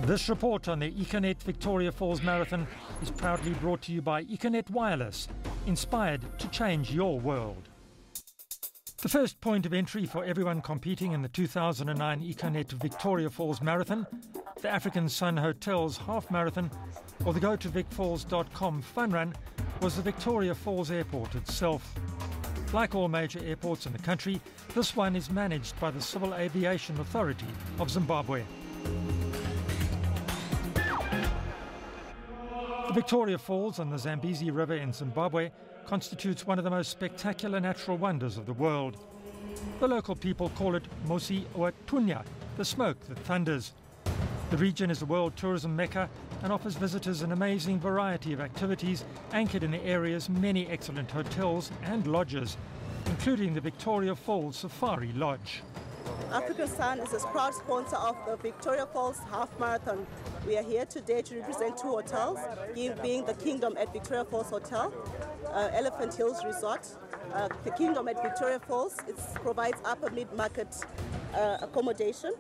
This report on the Econet Victoria Falls Marathon is proudly brought to you by Econet Wireless, inspired to change your world. The first point of entry for everyone competing in the 2009 Econet Victoria Falls Marathon, the African Sun Hotels Half Marathon, or the GoToVicFalls.com Fun Run was the Victoria Falls Airport itself. Like all major airports in the country, this one is managed by the Civil Aviation Authority of Zimbabwe. The Victoria Falls on the Zambezi River in Zimbabwe constitutes one of the most spectacular natural wonders of the world. The local people call it Mosi Oatunya, the smoke that thunders. The region is a world tourism mecca and offers visitors an amazing variety of activities anchored in the area's many excellent hotels and lodges, including the Victoria Falls Safari Lodge. African Sun is a proud sponsor of the Victoria Falls Half Marathon. We are here today to represent two hotels, being the Kingdom at Victoria Falls Hotel, Elephant Hills Resort. The Kingdom at Victoria Falls provides upper mid-market accommodation.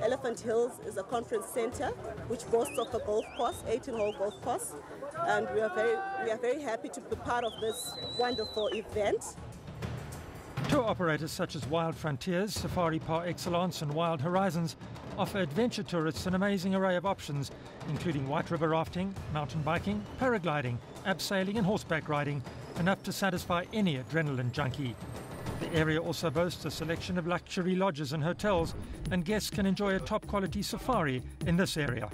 Elephant Hills is a conference center which boasts of a golf course, 18-hole golf course, and we are very happy to be part of this wonderful event. Tour operators such as Wild Frontiers, Safari Par Excellence and Wild Horizons offer adventure tourists an amazing array of options, including white river rafting, mountain biking, paragliding, abseiling and horseback riding, enough to satisfy any adrenaline junkie. The area also boasts a selection of luxury lodges and hotels, and guests can enjoy a top-quality safari in this area.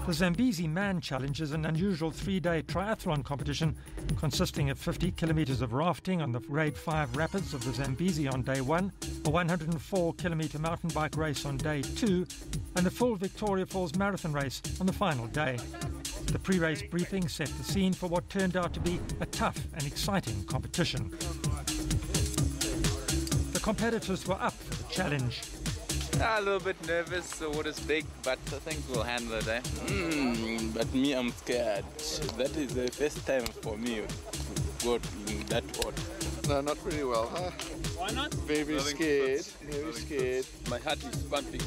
The Zambezi Man Challenge is an unusual 3-day triathlon competition consisting of 50 kilometres of rafting on the Grade 5 rapids of the Zambezi on day 1, a 104-kilometre mountain bike race on day 2, and the full Victoria Falls Marathon race on the final day. The pre-race briefing set the scene for what turned out to be a tough and exciting competition. The competitors were up for the challenge. A little bit nervous, the water's big, but I think we'll handle it, eh? But me, I'm scared. That is the first time for me to go in that water. No, not really well, huh? Why not? Very scared, very scared. My heart is pumping.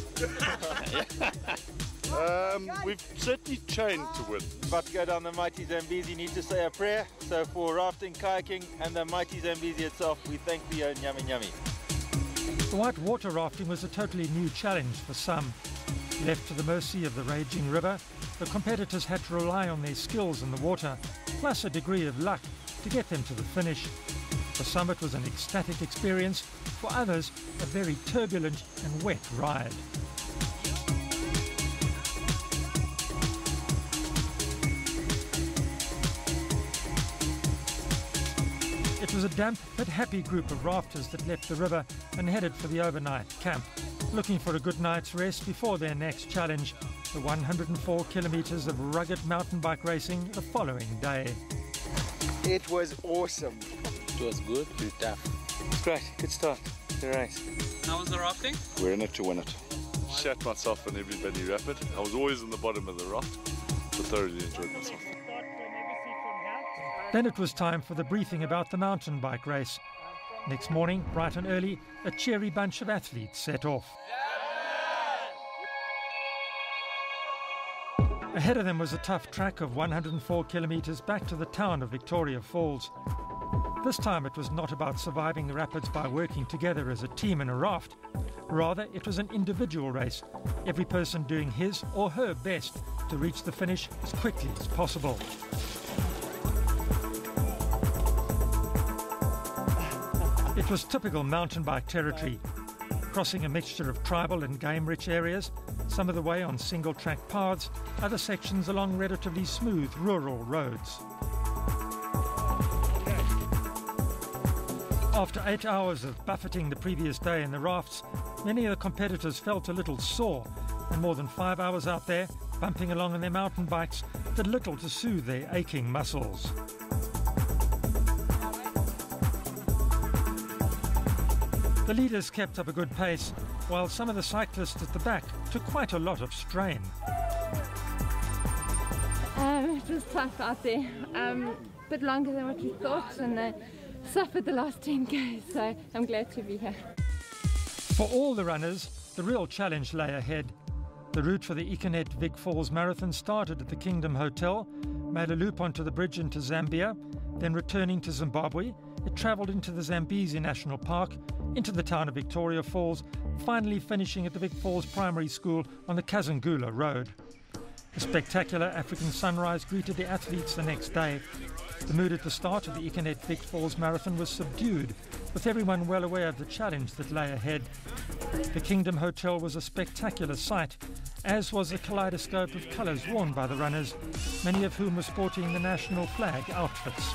We've certainly trained to win. About to go down the mighty Zambezi, need to say a prayer. So for rafting, kayaking and the mighty Zambezi itself, we thank the Nyami Nyami. The white water rafting was a totally new challenge for some. Left to the mercy of the raging river, the competitors had to rely on their skills in the water, plus a degree of luck to get them to the finish. For some it was an ecstatic experience, for others a very turbulent and wet ride. It was a damp but happy group of rafters that left the river and headed for the overnight camp, looking for a good night's rest before their next challenge, the 104 kilometres of rugged mountain bike racing the following day. It was awesome. It was good, pretty tough. Great, good start, the race. How was the rafting? We're in it to win it. Shat myself and everybody rapid. I was always in the bottom of the raft, but thoroughly enjoyed myself. Then it was time for the briefing about the mountain bike race. Next morning, bright and early, a cheery bunch of athletes set off. Ahead of them was a tough track of 104 kilometres back to the town of Victoria Falls. This time it was not about surviving the rapids by working together as a team in a raft. Rather, it was an individual race, every person doing his or her best to reach the finish as quickly as possible. It was typical mountain bike territory, crossing a mixture of tribal and game-rich areas, some of the way on single-track paths, other sections along relatively smooth rural roads. After 8 hours of buffeting the previous day in the rafts, many of the competitors felt a little sore, and more than 5 hours out there, bumping along on their mountain bikes, did little to soothe their aching muscles. The leaders kept up a good pace, while some of the cyclists at the back took quite a lot of strain. It was tough out there, a bit longer than what we thought, and I suffered the last 10k, so I'm glad to be here. For all the runners, the real challenge lay ahead. The route for the Econet Vic Falls Marathon started at the Kingdom Hotel, made a loop onto the bridge into Zambia, then returning to Zimbabwe, it travelled into the Zambezi National Park, into the town of Victoria Falls, finally finishing at the Vic Falls Primary School on the Kazangula Road. A spectacular African sunrise greeted the athletes the next day. The mood at the start of the Econet Vic Falls Marathon was subdued, with everyone well aware of the challenge that lay ahead. The Kingdom Hotel was a spectacular sight, as was the kaleidoscope of colours worn by the runners, many of whom were sporting the national flag outfits.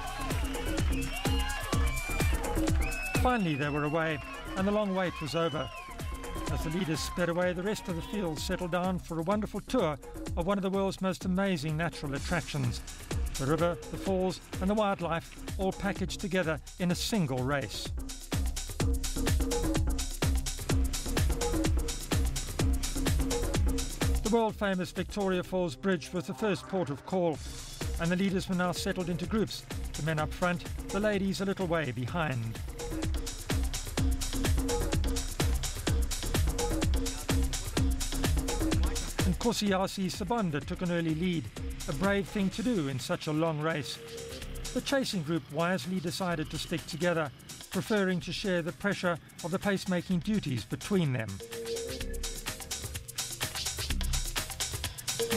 Finally they were away, and the long wait was over. As the leaders sped away, the rest of the field settled down for a wonderful tour of one of the world's most amazing natural attractions. The river, the falls and the wildlife all packaged together in a single race. The world-famous Victoria Falls Bridge was the first port of call, and the leaders were now settled into groups, the men up front, the ladies a little way behind. And Kosiasi Sabanda took an early lead, a brave thing to do in such a long race. The chasing group wisely decided to stick together, preferring to share the pressure of the pacemaking duties between them.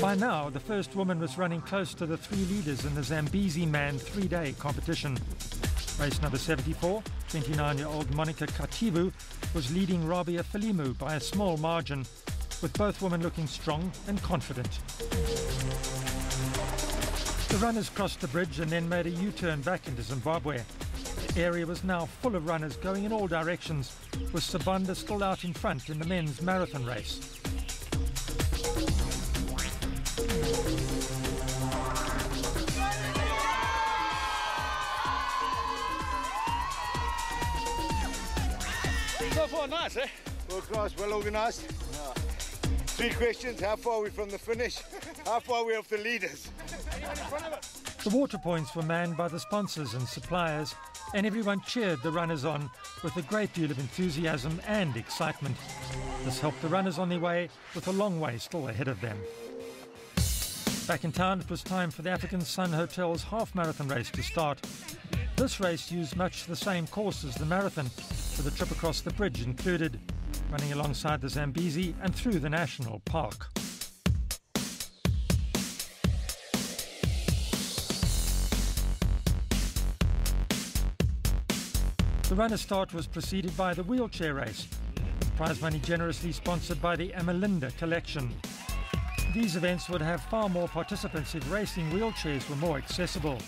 By now, the first woman was running close to the three leaders in the Zambezi Man 3-day competition. Race number 74, 29-year-old Monica Kativu, was leading Rabia Filimu by a small margin, with both women looking strong and confident. The runners crossed the bridge and then made a U-turn back into Zimbabwe. The area was now full of runners going in all directions, with Sabanda still out in front in the men's marathon race. So far, nice, eh? Well, class, well organised. 3 questions: how far are we from the finish? How far are we off the leaders? The water points were manned by the sponsors and suppliers, and everyone cheered the runners on with a great deal of enthusiasm and excitement. This helped the runners on their way, with a long way still ahead of them. Back in town, it was time for the African Sun Hotel's half-marathon race to start. This race used much the same course as the marathon, with the trip across the bridge included, running alongside the Zambezi and through the national park. The runner start was preceded by the wheelchair race, with prize money generously sponsored by the Amalinda Collection. These events would have far more participants if racing wheelchairs were more accessible.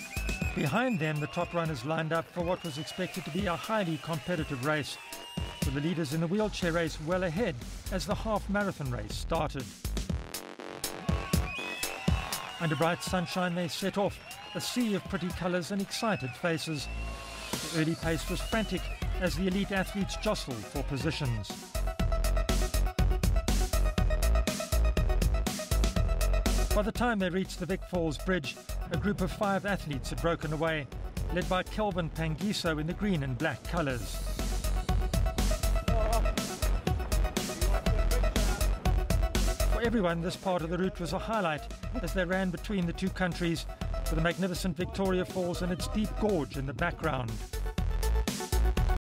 Behind them, the top runners lined up for what was expected to be a highly competitive race, with the leaders in the wheelchair race well ahead as the half-marathon race started. Under bright sunshine they set off, a sea of pretty colours and excited faces. The early pace was frantic as the elite athletes jostled for positions. By the time they reached the Vic Falls Bridge, a group of 5 athletes had broken away, led by Kelvin Pangiso in the green and black colours. For everyone, this part of the route was a highlight as they ran between the two countries, with the magnificent Victoria Falls and its deep gorge in the background.